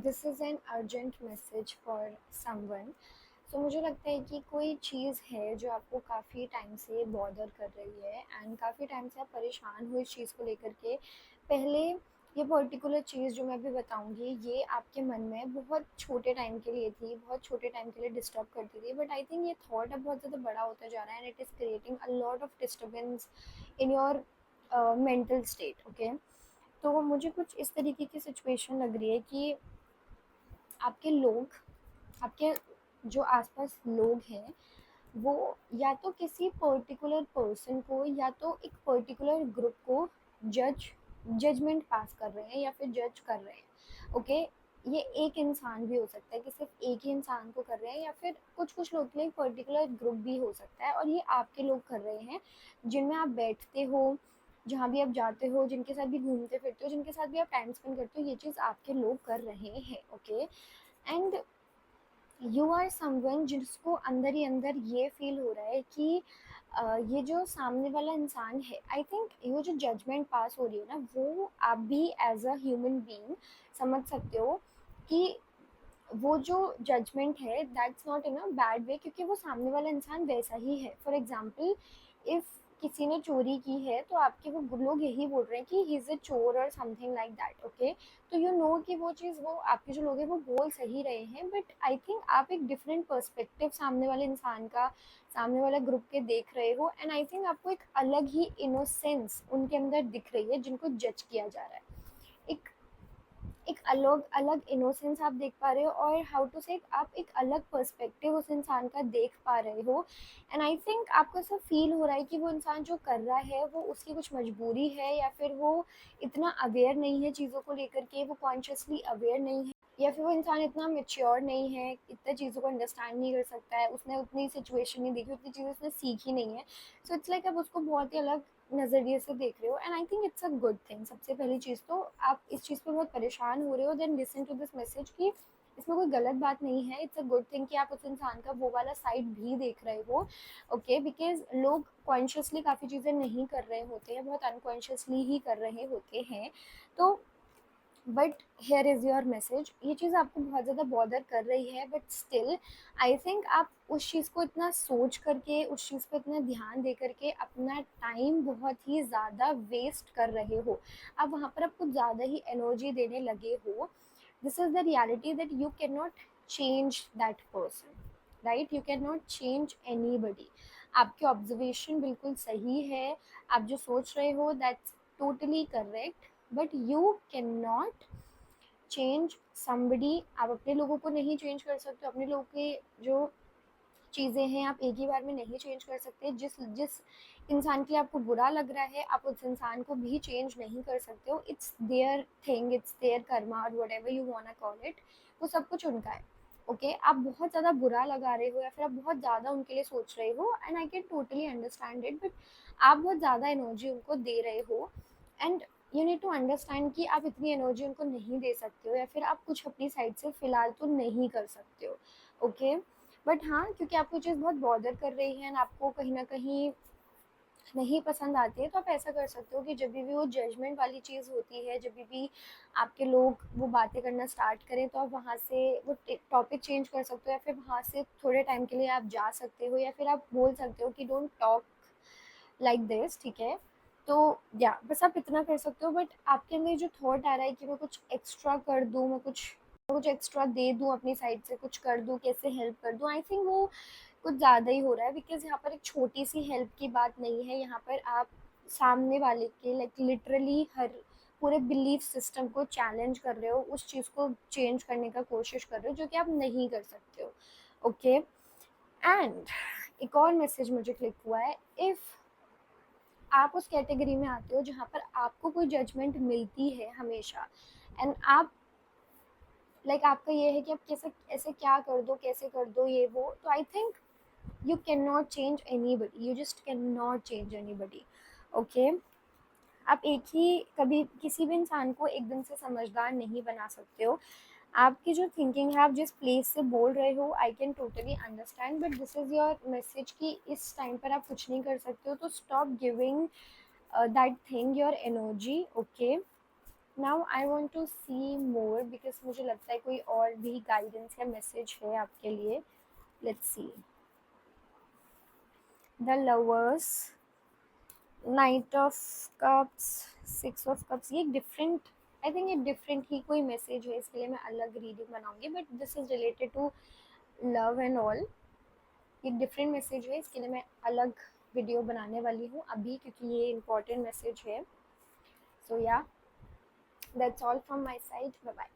This is an urgent message for someone. So मुझे लगता है कि कोई चीज़ है जो आपको काफ़ी टाइम से बॉदर कर रही है एंड काफ़ी टाइम से आप परेशान हो इस चीज़ को लेकर के। पहले ये पर्टिकुलर चीज़ जो मैं अभी बताऊंगी ये आपके मन में बहुत छोटे टाइम के लिए थी, बहुत छोटे टाइम के लिए डिस्टर्ब करती थी, बट आई थिंक ये थॉट अब बहुत ज़्यादा बड़ा होता जा रहा है and it is creating a lot of disturbance in your mental state. Okay, तो मुझे कुछ इस तरीके की सिचुएशन लग रही है कि आपके लोग, आपके जो आसपास लोग हैं, वो या तो किसी पर्टिकुलर पर्सन को या तो एक पर्टिकुलर ग्रुप को जज जजमेंट पास कर रहे हैं या फिर जज कर रहे हैं। ओके, ये एक इंसान भी हो सकता है कि सिर्फ एक ही इंसान को कर रहे हैं, या फिर कुछ कुछ लोग के लिए पर्टिकुलर ग्रुप भी हो सकता है, और ये आपके लोग कर रहे हैं जिनमें आप बैठते हो, जहाँ भी आप जाते हो, जिनके साथ भी घूमते फिरते हो, जिनके साथ भी आप टाइम स्पेंड करते हो, ये चीज़ आपके लोग कर रहे हैं। Okay, and you are someone जिसको अंदर ही अंदर ये फील हो रहा है कि ये जो सामने वाला इंसान है, आई थिंक ये जो जजमेंट पास हो रही है ना, वो आप भी एज अ ह्यूमन बीइंग समझ सकते हो कि वो जो जजमेंट है that's not in a bad way, क्योंकि वो सामने वाला इंसान वैसा ही है। फॉर एग्जाम्पल, इफ किसी ने चोरी की है तो आपके वो लोग यही बोल रहे हैं कि ही इज अ चोर और समथिंग लाइक दैट। ओके, तो यू नो कि वो चीज़ वो आपके जो लोग हैं वो बोल सही रहे हैं, बट आई थिंक आप एक डिफरेंट पर्सपेक्टिव सामने वाले इंसान का, सामने वाला ग्रुप के देख रहे हो, एंड आई थिंक आपको एक अलग ही इनोसेंस उनके अंदर दिख रही है जिनको जज किया जा रहा है। एक एक अलग अलग इनोसेंस आप देख पा रहे हो, और हाउ टू से आप एक अलग पर्सपेक्टिव उस इंसान का देख पा रहे हो। एंड आई थिंक आपको ऐसा फील हो रहा है कि वो इंसान जो कर रहा है वो उसकी कुछ मजबूरी है, या फिर वो इतना अवेयर नहीं है चीज़ों को लेकर के, वो कॉन्शियसली अवेयर नहीं है, या फिर वो इंसान इतना मेच्योर नहीं है, इतने चीज़ों को अंडरस्टैंड नहीं कर सकता है, उसने उतनी सिचुएशन नहीं देखी, उतनी चीज़ें उसने सीखी नहीं है। सो इट्स लाइक आप उसको बहुत ही अलग नज़रिए से देख रहे हो, and I think it's a good thing. सबसे पहली चीज़ तो आप इस चीज़ पे बहुत परेशान हो रहे हो, then listen to this message कि इसमें कोई गलत बात नहीं है। इट्स अ गुड थिंग कि आप उस इंसान का वो वाला साइड भी देख रहे हो। ओके, बिकॉज लोग कॉन्शियसली काफ़ी चीज़ें नहीं कर रहे होते हैं, बहुत अनकॉन्शियसली ही कर रहे होते हैं। तो but here is your message, ये चीज़ आपको बहुत ज़्यादा बॉदर कर रही है, बट स्टिल आई थिंक आप उस चीज़ को इतना सोच करके, उस चीज़ पे इतना ध्यान दे करके अपना टाइम बहुत ही ज़्यादा वेस्ट कर रहे हो। आप वहाँ पर आप कुछ ज़्यादा ही एनर्जी देने लगे हो। This is the reality that you can not change that person, right? You can not change any बडी। आपके ऑब्जर्वेशन बिल्कुल सही है, आप जो सोच रहे हो that's totally correct, but you can not change somebody. आप अपने लोगों को नहीं चेंज कर सकते, अपने लोगों के जो चीज़ें हैं आप एक ही बार में नहीं चेंज कर सकते। जिस जिस इंसान के लिए आपको बुरा लग रहा है, आप उस इंसान को भी चेंज नहीं कर सकते हो। It's their thing, it's their karma, और whatever you want call it, वो सब कुछ उनका है। ओके, आप बहुत ज़्यादा बुरा लगा रहे हो या फिर आप बहुत ज़्यादा उनके लिए सोच रहे हो, and I can totally understand it, but आप बहुत ज़्यादा एनर्जी उनको दे रहे हो, and you need to understand कि आप इतनी एनर्जी उनको नहीं दे सकते हो, या फिर आप कुछ अपनी साइड से फ़िलहाल तो नहीं कर सकते हो। ओके, बट हाँ, क्योंकि आपको चीज़ बहुत बॉदर कर रही है एंड आपको कहीं न कहीं नहीं पसंद आती है, तो आप ऐसा कर सकते हो कि जब भी वो जजमेंट वाली चीज़ होती है, जब भी आपके लोग वो बातें करना स्टार्ट करें, तो आप वहाँ से वो टॉपिक चेंज कर सकते हो, या फिर वहाँ से थोड़े टाइम के लिए आप जा सकते हो, या फिर आप बोल सकते हो कि डोंट टॉक लाइक दिस। ठीक है, तो या बस आप इतना कर सकते हो। बट आपके अंदर जो थॉट आ रहा है कि मैं कुछ एक्स्ट्रा कर दूँ, मैं कुछ एक्स्ट्रा दे दूँ अपनी साइड से, कुछ कर दूँ, कैसे हेल्प कर दूँ, आई थिंक वो कुछ ज़्यादा ही हो रहा है। बिकॉज़ यहाँ पर एक छोटी सी हेल्प की बात नहीं है, यहाँ पर आप सामने वाले के लाइक लिटरली हर पूरे बिलीफ सिस्टम को चैलेंज कर रहे हो, उस चीज़ को चेंज करने का कोशिश कर रहे हो जो कि आप नहीं कर सकते हो। ओके, एंड एक और मैसेज मुझे क्लिक हुआ है। इफ़ आप उस कैटेगरी में आते हो जहाँ पर आपको कोई जजमेंट मिलती है हमेशा, एंड आप लाइक आपका ये है कि आप कैसे ऐसे क्या कर दो, कैसे कर दो, ये वो, तो I think you cannot change anybody, you just cannot change anybody. Okay, आप एक ही कभी किसी भी इंसान को एकदम से समझदार नहीं बना सकते हो। आपकी जो थिंकिंग है, आप जिस प्लेस से बोल रहे हो, आई can totally understand, but this is your message कि इस टाइम पर आप कुछ नहीं कर सकते हो, तो stop giving that thing your energy. Okay, now I want to see more because मुझे लगता है कोई और भी गाइडेंस या मैसेज है आपके लिए. Let's see. The lovers, knight of cups, six of cups. ये डिफरेंट, आई थिंक ये डिफरेंट ही कोई मैसेज है, इसके लिए मैं अलग रीडिंग बनाऊंगी, but this is related to love and all. ये डिफरेंट मैसेज है, इसके लिए मैं अलग वीडियो बनाने वाली हूँ अभी, क्योंकि ये इम्पोर्टेंट मैसेज है. So yeah, that's all from my side. Bye bye.